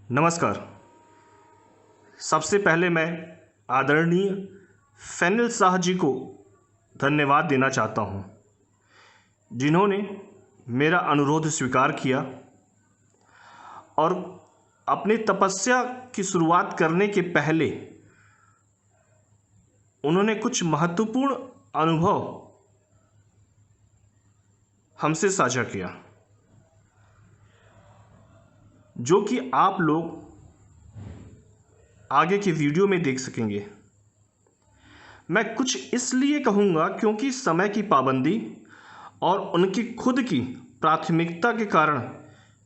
नमस्कार। सबसे पहले मैं आदरणीय फैनिल शाह जी को धन्यवाद देना चाहता हूं, जिन्होंने मेरा अनुरोध स्वीकार किया और अपनी तपस्या की शुरुआत करने के पहले उन्होंने कुछ महत्वपूर्ण अनुभव हमसे साझा किया, जो कि आप लोग आगे की वीडियो में देख सकेंगे। मैं कुछ इसलिए कहूँगा क्योंकि समय की पाबंदी और उनकी खुद की प्राथमिकता के कारण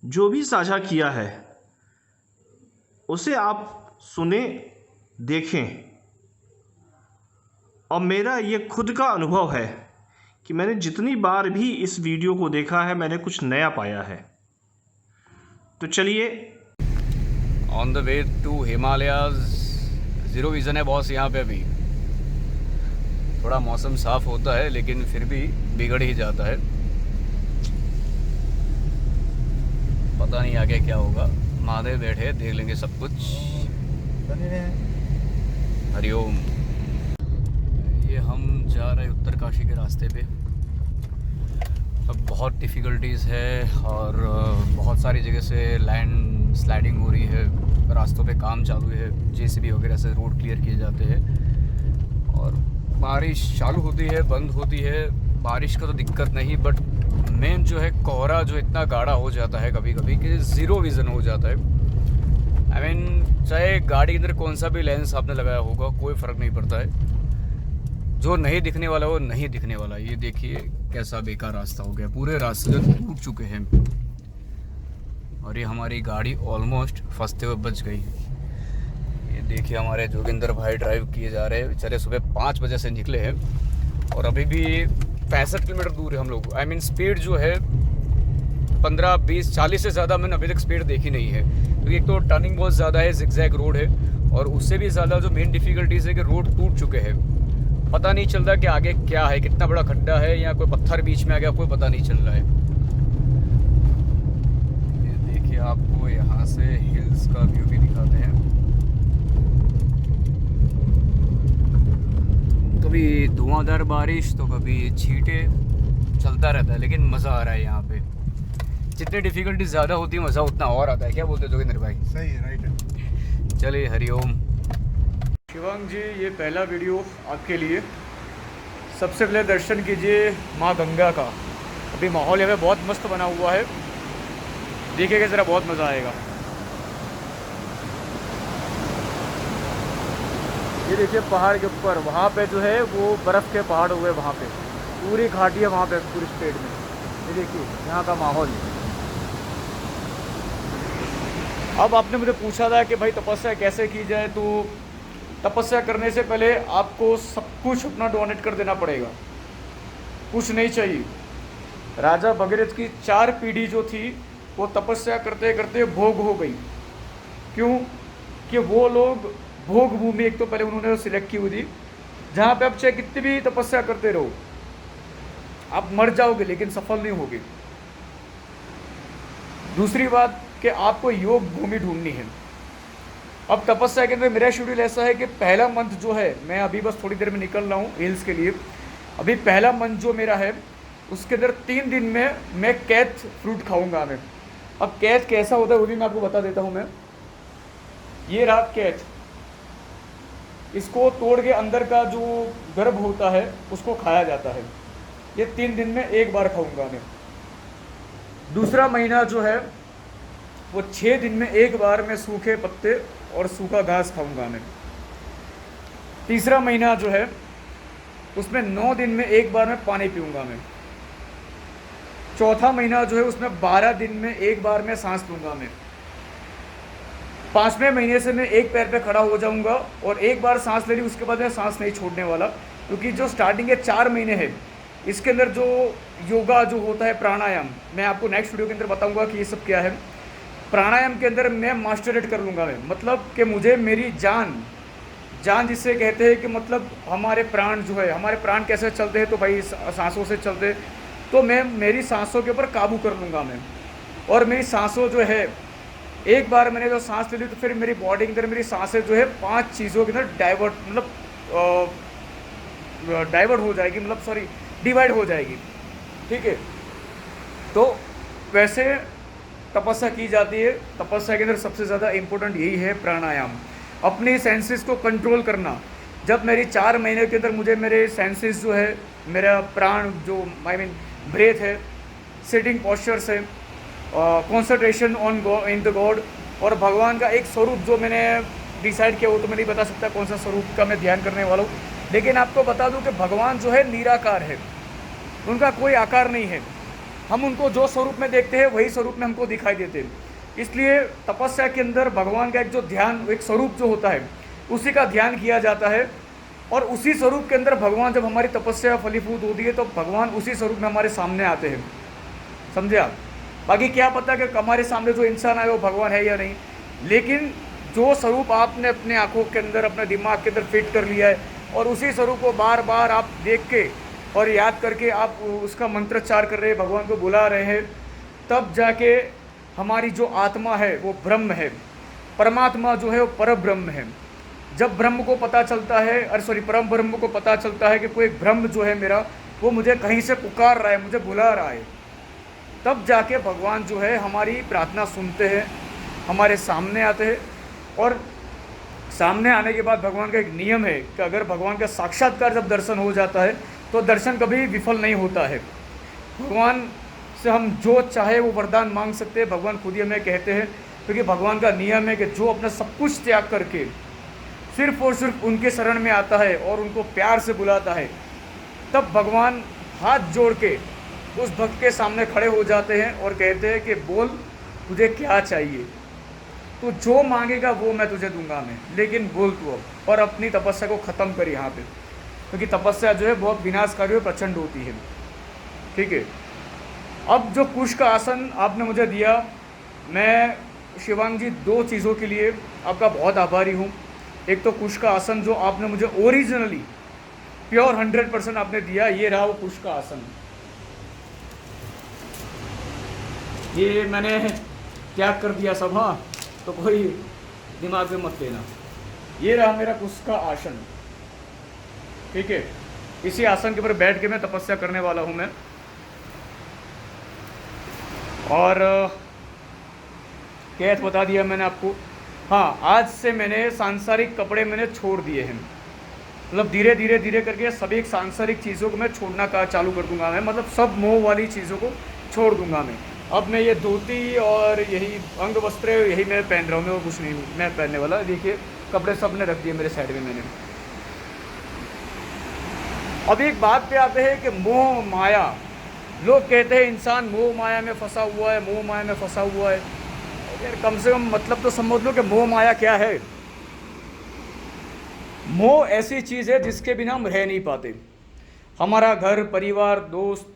जो भी साझा किया है उसे आप सुने, देखें। और मेरा ये खुद का अनुभव है कि मैंने जितनी बार भी इस वीडियो को देखा है मैंने कुछ नया पाया है। तो चलिए। On the way to Himalayas, zero vision है बॉस यहाँ पे। अभी थोड़ा मौसम साफ होता है लेकिन फिर भी बिगड़ ही जाता है। पता नहीं आगे क्या होगा। महादेव बैठे, देख लेंगे सब कुछ। हरिओम। ये हम जा रहे हैं उत्तरकाशी के रास्ते पे। अब बहुत डिफ़िकल्टीज़ है और बहुत सारी जगह से लैंड स्लाइडिंग हो रही है, रास्तों पे काम चालू है, जेसीबी वगैरह से रोड क्लियर किए जाते हैं और बारिश चालू होती है, बंद होती है। बारिश का तो दिक्कत नहीं, बट मेन जो है कोहरा जो इतना गाढ़ा हो जाता है कभी कभी कि ज़ीरो विज़न हो जाता है। आई मीन चाहे गाड़ी के अंदर कौन सा भी लेंस आपने लगाया होगा, कोई फ़र्क नहीं पड़ता है। जो नहीं दिखने वाला वो नहीं दिखने वाला। ये देखिए कैसा बेकार रास्ता हो गया, पूरे रास्ते जो टूट चुके हैं और ये हमारी गाड़ी ऑलमोस्ट फंसते हुए बच गई। ये देखिए हमारे जोगिंदर भाई ड्राइव किए जा रहे हैं, बेचारे सुबह 5 बजे से निकले हैं और अभी भी 65 किलोमीटर दूर है हम लोग। आई मीन स्पीड जो है 15, 20, 40 से ज़्यादा मैंने अभी तक स्पीड देखी नहीं है, क्योंकि एक तो टर्निंग बहुत ज़्यादा है, जिगजैग रोड है और उससे भी ज़्यादा जो मेन डिफ़िकल्टीज़ है कि रोड टूट चुके हैं। पता नहीं चल रहा कि आगे क्या है, कितना बड़ा खड्डा है या कोई पत्थर बीच में आ गया, कोई पता नहीं चल रहा है। ये देखिए आपको यहाँ से हिल्स का व्यू भी दिखाते हैं। कभी धुआंधार बारिश तो कभी छींटे, चलता रहता है, लेकिन मज़ा आ रहा है यहाँ पे। जितनी डिफ़िकल्टी ज़्यादा होती है मज़ा उतना और आता है। क्या बोलते हो जोगिंदर भाई? सही है, राइट है। चलिए हरिओम। शिवांग जी, ये पहला वीडियो आपके लिए। सबसे पहले दर्शन कीजिए माँ गंगा का। अभी माहौल यहाँ पे बहुत मस्त बना हुआ है, देखिएगा ज़रा, बहुत मज़ा आएगा। ये देखिए पहाड़ के ऊपर, वहाँ पे जो है वो बर्फ़ के पहाड़ हुए, वहाँ पे पूरी घाटी है, वहाँ पे पूरी स्टेट में। ये देखिए यहाँ का माहौल। अब आपने मुझे पूछा था कि भाई तपस्या कैसे की जाए, तो तपस्या करने से पहले आपको सब कुछ अपना डोनेट कर देना पड़ेगा, कुछ नहीं चाहिए। राजा भगीरथ की 4 पीढ़ी जो थी वो तपस्या करते करते भोग हो गई। क्यों? कि वो लोग भोग भूमि एक तो पहले उन्होंने सिलेक्ट की हुई थी, जहाँ पे आप चाहे कितनी भी तपस्या करते रहो आप मर जाओगे लेकिन सफल नहीं होगे। दूसरी बात कि आपको योग भूमि ढूंढनी है। अब तपस्या के अंदर मेरा शेड्यूल ऐसा है कि पहला मंथ जो है, मैं अभी बस थोड़ी देर में निकल रहा हूँ हिल्स के लिए। अभी पहला मंथ जो मेरा है उसके अंदर 3 दिन में मैं कैथ फ्रूट खाऊंगा मैं। अब कैथ कैसा होता है वो भी मैं आपको बता देता हूँ मैं। ये रहा कैथ, इसको तोड़ के अंदर का जो गर्भ होता है उसको खाया जाता है। ये 3 दिन में एक बार खाऊंगा मैं। दूसरा महीना जो है वो 6 दिन में एक बार मैं सूखे पत्ते और सूखा घास खाऊंगा मैं। तीसरा महीना जो है उसमें 9 दिन में एक बार मैं पानी पीऊंगा मैं। चौथा महीना जो है उसमें 12 दिन में एक बार मैं सांस लूंगा मैं। 5वें महीने से मैं एक पैर पे खड़ा हो जाऊंगा और एक बार सांस ले ली उसके बाद मैं सांस नहीं छोड़ने वाला, क्योंकि जो स्टार्टिंग के 4 महीने है इसके अंदर जो योगा जो होता है प्राणायाम, मैं आपको नेक्स्ट वीडियो के अंदर बताऊंगा कि ये सब क्या है। प्राणायाम के अंदर मैं मास्टरेट कर लूँगा मैं, मतलब कि मुझे मेरी जान जिससे कहते हैं कि मतलब हमारे प्राण जो है, हमारे प्राण कैसे चलते हैं, तो भाई सांसों से चलते, तो मैं मेरी सांसों के ऊपर काबू कर लूँगा मैं। और मेरी सांसों जो है एक बार मैंने जो सांस ले ली तो फिर मेरी बॉडी के अंदर मेरी सांसें जो है 5 चीज़ों के अंदर डाइवर्ट हो जाएगी, मतलब सॉरी डिवाइड हो जाएगी, ठीक है। तो वैसे तपस्या की जाती है। तपस्या के अंदर सबसे ज़्यादा इम्पोर्टेंट यही है प्राणायाम, अपनी सेंसेस को कंट्रोल करना। जब मेरी 4 महीने के अंदर मुझे मेरे सेंसेस जो है, मेरा प्राण जो ब्रेथ है, सिटिंग पॉस्चर्स है, concentration on in the God और भगवान का एक स्वरूप जो मैंने डिसाइड किया, वो तो मैं नहीं बता सकता कौन सा स्वरूप का मैं ध्यान करने वाला हूँ, लेकिन आपको बता दूं कि भगवान जो है निराकार है, उनका कोई आकार नहीं है। हम उनको जो स्वरूप में देखते हैं वही स्वरूप में हमको दिखाई देते हैं। इसलिए तपस्या के अंदर भगवान का एक जो ध्यान, एक स्वरूप जो होता है उसी का ध्यान किया जाता है और उसी स्वरूप के अंदर भगवान, जब हमारी तपस्या फलीभूत होती है तो भगवान उसी स्वरूप में हमारे सामने आते हैं, समझे आप। बाकी क्या पता कि हमारे सामने जो इंसान आए वो भगवान है या नहीं, लेकिन जो स्वरूप आपने अपने आँखों के अंदर, अपने दिमाग के अंदर फिट कर लिया है और उसी स्वरूप को बार बार आप देख के और याद करके आप उसका मंत्रोच्चार कर रहे हैं, भगवान को बुला रहे हैं, तब जाके हमारी जो आत्मा है वो ब्रह्म है, परमात्मा जो है वो पर ब्रह्म है। जब ब्रह्म को पता चलता है, परम ब्रह्म को पता चलता है कि कोई ब्रह्म जो है मेरा, वो मुझे कहीं से पुकार रहा है, मुझे बुला रहा है, तब जाके भगवान जो है हमारी प्रार्थना सुनते हैं, हमारे सामने आते हैं। और सामने आने के बाद भगवान का एक नियम है कि अगर भगवान का साक्षात्कार जब दर्शन हो जाता है तो दर्शन कभी विफल नहीं होता है। भगवान से हम जो चाहे वो वरदान मांग सकते हैं, भगवान खुद ही हमें कहते हैं, क्योंकि भगवान का नियम है कि जो अपना सब कुछ त्याग करके सिर्फ और सिर्फ उनके शरण में आता है और उनको प्यार से बुलाता है, तब भगवान हाथ जोड़ के उस भक्त के सामने खड़े हो जाते हैं और कहते हैं कि बोल तुझे क्या चाहिए, तो जो मांगेगा वो मैं तुझे दूंगा मैं, लेकिन बोल तू अब, और अपनी तपस्या को ख़त्म कर यहाँ पे, क्योंकि तपस्या जो है बहुत विनाशकारी और प्रचंड होती है, ठीक है। अब जो कुश का आसन आपने मुझे दिया, मैं शिवांग जी 2 चीज़ों के लिए आपका बहुत आभारी हूँ। एक तो कुश का आसन जो आपने मुझे ओरिजिनली प्योर 100% आपने दिया, ये रहा वो कुश का आसन। ये मैंने त्याग कर दिया सब, हाँ, तो कोई दिमाग में मत लेना। ये रहा मेरा कुश का आसन, ठीक है। इसी आसन के ऊपर बैठ के मैं तपस्या करने वाला हूँ मैं। और क्या बता दिया मैंने आपको, हाँ, आज से मैंने सांसारिक कपड़े मैंने छोड़ दिए हैं, मतलब धीरे धीरे धीरे करके सभी सांसारिक चीज़ों को मैं छोड़ना का चालू कर दूंगा मैं, मतलब सब मोह वाली चीज़ों को छोड़ दूंगा मैं। अब मैं ये धोती और यही अंग वस्त्र यही मैं पहन रहा हूँ, मैं और कुछ नहीं मैं पहनने वाला। देखिए कपड़े सब ने रख दिए मेरे साइड में मैंने। अब एक बात पे आते हैं कि मोह माया, लोग कहते हैं इंसान मोह माया में फंसा हुआ है, मोह माया में फंसा हुआ है। यार कम से कम मतलब तो समझ लो कि मोह माया क्या है। मोह ऐसी चीज़ है जिसके बिना हम रह नहीं पाते। हमारा घर परिवार दोस्त,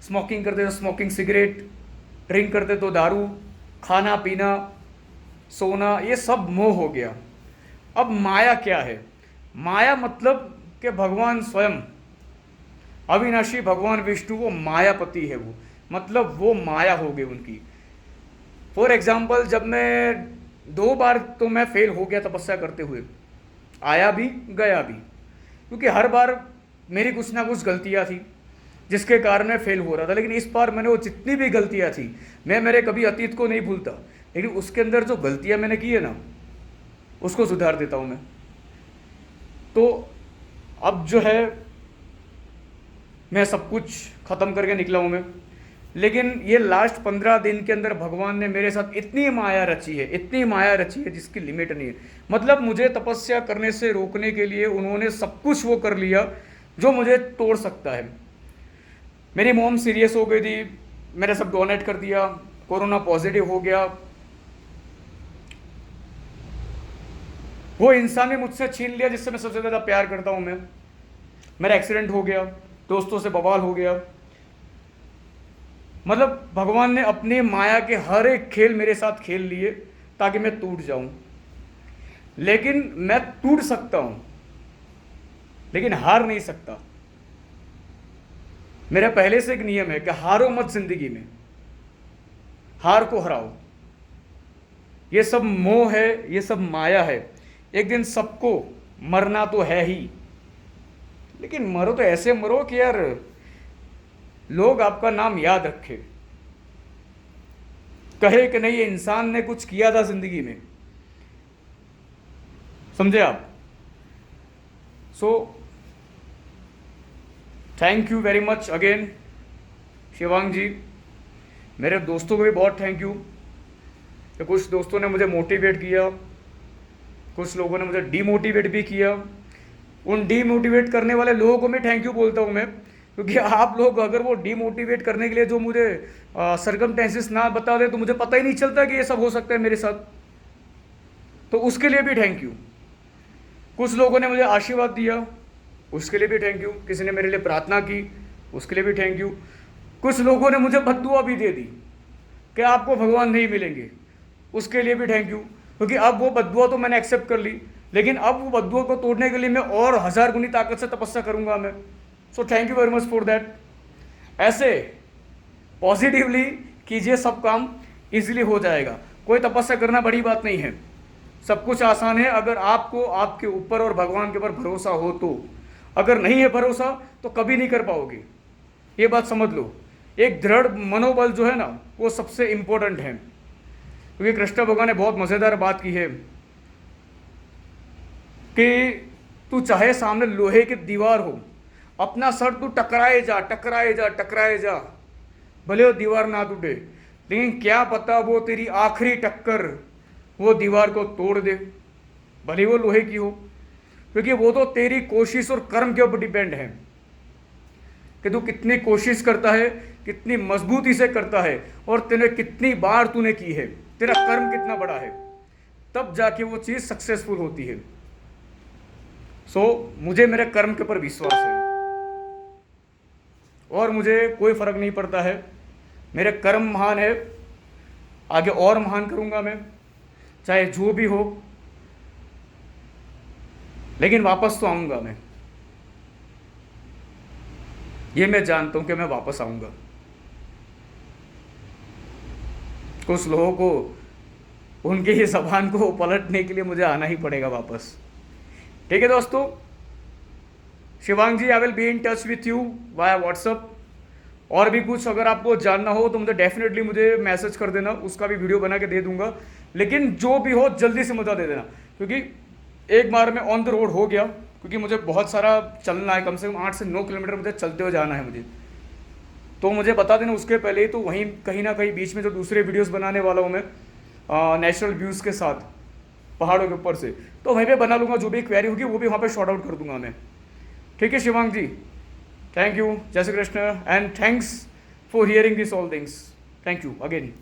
स्मोकिंग करते तो स्मोकिंग सिगरेट, ड्रिंक करते तो दारू, खाना पीना सोना, ये सब मोह हो गया। अब माया क्या है? माया मतलब कि भगवान स्वयं अविनाशी भगवान विष्णु वो मायापति है, वो मतलब वो माया हो गई उनकी। फॉर एग्जाम्पल जब मैं 2 बार तो मैं फेल हो गया तपस्या करते हुए, आया भी गया भी, क्योंकि हर बार मेरी कुछ ना कुछ गलतियाँ थी जिसके कारण मैं फेल हो रहा था। लेकिन इस बार मैंने वो जितनी भी गलतियाँ थी, मैं मेरे कभी अतीत को नहीं भूलता, लेकिन उसके अंदर जो गलतियाँ मैंने की है ना उसको सुधार देता हूँ मैं। तो अब जो है मैं सब कुछ ख़त्म करके निकला हूँ मैं। लेकिन ये लास्ट 15 दिन के अंदर भगवान ने मेरे साथ इतनी माया रची है, इतनी माया रची है जिसकी लिमिट नहीं है। मतलब मुझे तपस्या करने से रोकने के लिए उन्होंने सब कुछ वो कर लिया जो मुझे तोड़ सकता है। मेरी मॉम सीरियस हो गई थी, मैंने सब डोनेट कर दिया, कोरोना पॉजिटिव हो गया, वो इंसान ने मुझसे छीन लिया जिससे मैं सबसे ज़्यादा प्यार करता हूँ मैं। मेरा एक्सीडेंट हो गया, दोस्तों से बवाल हो गया। मतलब भगवान ने अपनी माया के हर एक खेल मेरे साथ खेल लिए ताकि मैं टूट जाऊं। लेकिन मैं टूट सकता हूं, लेकिन हार नहीं सकता। मेरा पहले से एक नियम है कि हारो मत जिंदगी में, हार को हराओ। ये सब मोह है, ये सब माया है। एक दिन सबको मरना तो है ही, लेकिन मरो तो ऐसे मरो कि यार लोग आपका नाम याद रखे, कहे कि नहीं ये इंसान ने कुछ किया था जिंदगी में। समझे आप? So thank you very much again Shivang ji. मेरे दोस्तों को भी बहुत थैंक यू कि कुछ दोस्तों ने मुझे मोटिवेट किया, कुछ लोगों ने मुझे डीमोटिवेट भी किया। उन डीमोटिवेट करने वाले लोगों को भी थैंक यू बोलता हूँ मैं, क्योंकि आप लोग अगर वो डीमोटिवेट करने के लिए जो मुझे सर्कमस्टेंसेस ना बता दे तो मुझे पता ही नहीं चलता कि ये सब हो सकता है मेरे साथ। तो उसके लिए भी थैंक यू। कुछ लोगों ने मुझे आशीर्वाद दिया, उसके लिए भी थैंक यू। किसी ने मेरे लिए प्रार्थना की, उसके लिए भी थैंक यू। कुछ लोगों ने मुझे बद्दुआ भी दे दी कि आपको भगवान नहीं मिलेंगे, उसके लिए भी थैंक यू। क्योंकि अब वो बद्दुआ तो मैंने एक्सेप्ट कर ली, लेकिन अब वो बद्दुआ को तोड़ने के लिए मैं और 1000 गुनी ताकत से तपस्या करूंगा मैं। सो thank you very much for that. ऐसे पॉजिटिवली कीजिए, सब काम इजीली हो जाएगा। कोई तपस्या करना बड़ी बात नहीं है, सब कुछ आसान है अगर आपको आपके ऊपर और भगवान के ऊपर भरोसा हो तो। अगर नहीं है भरोसा तो कभी नहीं कर पाओगे, ये बात समझ लो। एक दृढ़ मनोबल जो है ना, वो सबसे इंपॉर्टेंट है। क्योंकि कृष्ण भगवान ने बहुत मज़ेदार बात की है कि तू चाहे सामने लोहे की दीवार हो, अपना सर तू टकराए जा टकराए जा टकराए जा, भले वो दीवार ना टूटे, लेकिन क्या पता वो तेरी आखिरी टक्कर वो दीवार को तोड़ दे, भले वो लोहे की हो। क्योंकि वो तो तेरी कोशिश और कर्म के ऊपर डिपेंड है कि तू कितनी कोशिश करता है, कितनी मजबूती से करता है, और तेने कितनी बार तूने की है, तेरा कर्म कितना बड़ा है, तब जाके वो चीज़ सक्सेसफुल होती है। सो मुझे मेरे कर्म के ऊपर विश्वास है और मुझे कोई फर्क नहीं पड़ता है। मेरे कर्म महान है, आगे और महान करूंगा मैं, चाहे जो भी हो, लेकिन वापस तो आऊंगा मैं। ये मैं जानता हूं कि मैं वापस आऊंगा। कुछ लोगों को उनके ही ज़बान को पलटने के लिए मुझे आना ही पड़ेगा वापस। ठीक है दोस्तों, Shivang ji, I will be in touch with you via WhatsApp. और भी कुछ अगर आपको जानना हो तो मुझे डेफिनेटली मुझे मैसेज कर देना, उसका भी वीडियो बना के दे दूंगा। लेकिन जो भी हो जल्दी से मुझे दे देना, क्योंकि एक बार मैं ऑन द रोड हो गया, क्योंकि मुझे बहुत सारा चलना है, कम से कम 8 से 9 किलोमीटर मुझे चलते हुए जाना है मुझे। तो मुझे बता देना उसके पहले ही, तो वहीं कहीं ना कहीं बीच में जो दूसरे वीडियोस बनाने वाला हूँ मैं नेचुरल व्यूज़ के साथ पहाड़ों के ऊपर से, तो वहीं पे बना लूँगा। जो भी क्वेरी होगी वो भी वहाँ पे शॉर्ट आउट कर दूंगा मैं। ठीक है शिवांग जी, थैंक यू, जय Shri Krishna, and thanks for hearing this all things. Thank you again.